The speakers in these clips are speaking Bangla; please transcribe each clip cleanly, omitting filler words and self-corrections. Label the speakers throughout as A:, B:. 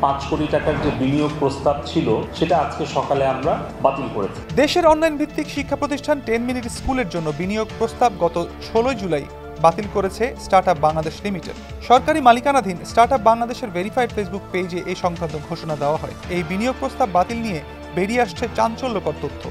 A: 5 কোটি টাকার যে বিনিয়োগ প্রস্তাব ছিল সেটা আজকে সকালে আমরা বাতিল করেছি।
B: দেশের অনলাইন ভিত্তিক শিক্ষা প্রতিষ্ঠান 10 মিনিট স্কুলের জন্য বিনিয়োগ প্রস্তাব গত 16 জুলাই বাতিল করেছে স্টার্টআপ বাংলাদেশ লিমিটেড। সরকারি মালিকানাধীন স্টার্টআপ বাংলাদেশের ভেরিফাইড ফেসবুক পেজে এই সংক্রান্ত ঘোষণা দেওয়া হয়। এই বিনিয়োগ প্রস্তাব বাতিল নিয়ে বেরিয়ে আসছে চাঞ্চল্যকর তথ্য।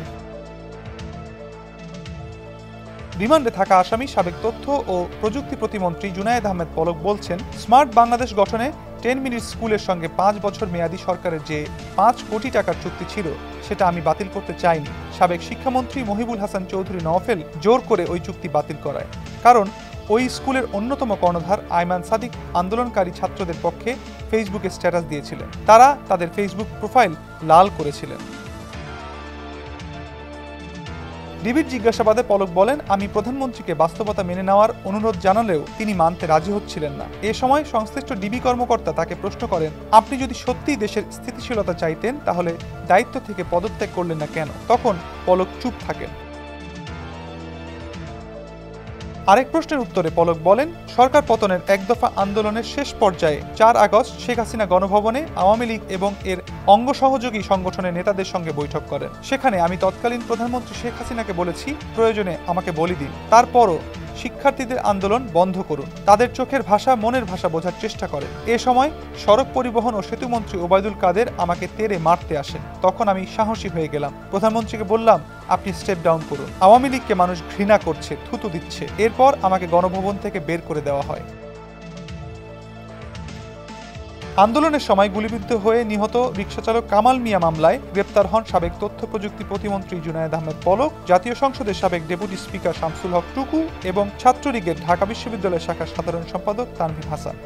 B: রিমান্ডে থাকা আসামি সাবেক তথ্য ও প্রযুক্তি প্রতিমন্ত্রী জুনায়েদ আহমেদ পলক বলছেন, স্মার্ট বাংলাদেশ গঠনে 10 মিনিট স্কুলের সঙ্গে 5 বছর মেয়াদী সরকারের যে 5 কোটি টাকার চুক্তি ছিল সেটা আমি বাতিল করতে চাইনি। সাবেক শিক্ষামন্ত্রী মহিবুল হাসান চৌধুরী নওফেল জোর করে ওই চুক্তি বাতিল করায়। কারণ ওই স্কুলের অন্যতম কর্ণধার আয়মান সাদিক আন্দোলনকারী ছাত্রদের পক্ষে ফেসবুকে স্ট্যাটাস দিয়েছিলেন। তারা তাদের ফেসবুক প্রোফাইল লাল করেছিলেন। ডিবির জিজ্ঞাসাবাদে পলক বলেন, আমি প্রধানমন্ত্রীকে বাস্তবতা মেনে নেওয়ার অনুরোধ জানালেও তিনি মানতে রাজি হচ্ছিলেন না। এ সময় সংশ্লিষ্ট ডিবি কর্মকর্তা তাকে প্রশ্ন করেন, আপনি যদি সত্যিই দেশের স্থিতিশীলতা চাইতেন তাহলে দায়িত্ব থেকে পদত্যাগ করলেন না কেন? তখন পলক চুপ থাকেন। আরেক প্রশ্নের উত্তরে পলক বলেন, সরকার পতনের এক দফা আন্দোলনের শেষ পর্যায়ে 4 আগস্ট শেখ হাসিনা গণভবনে আওয়ামী লীগ এবং এর অঙ্গ সহযোগী সংগঠনের নেতাদের সঙ্গে বৈঠক করেন। সেখানে আমি তৎকালীন প্রধানমন্ত্রী শেখ হাসিনাকে বলেছি, প্রয়োজনে আমাকে বলি দিন, তারপরও শিক্ষার্থীদের আন্দোলন বন্ধ করুন, তাদের চোখের ভাষা মনের ভাষা বোঝার চেষ্টা করেন। এ সময় সড়ক পরিবহন ও সেতুমন্ত্রী ওবায়দুল কাদের আমাকে তেড়ে মারতে আসেন। তখন আমি সাহসী হয়ে গেলাম, প্রধানমন্ত্রীকে বললাম, আপনি স্টেপ ডাউন করুন, আওয়ামী লীগকে মানুষ ঘৃণা করছে, থুতু দিচ্ছে। এরপর আমাকে গণভবন থেকে বের করে দেওয়া হয়। আন্দোলনের সময় গুলিবিদ্ধ হয়ে নিহত রিকশাচালক কামাল মিয়া মামলায় গ্রেপ্তার হন সাবেক তথ্য প্রযুক্তি প্রতিমন্ত্রী জুনায়েদ আহমেদ পলক, জাতীয় সংসদের সাবেক ডেপুটি স্পিকার শামসুল হক টুকু এবং ছাত্রলীগের ঢাকা বিশ্ববিদ্যালয় শাখার সাধারণ সম্পাদক তানভীর হাসান।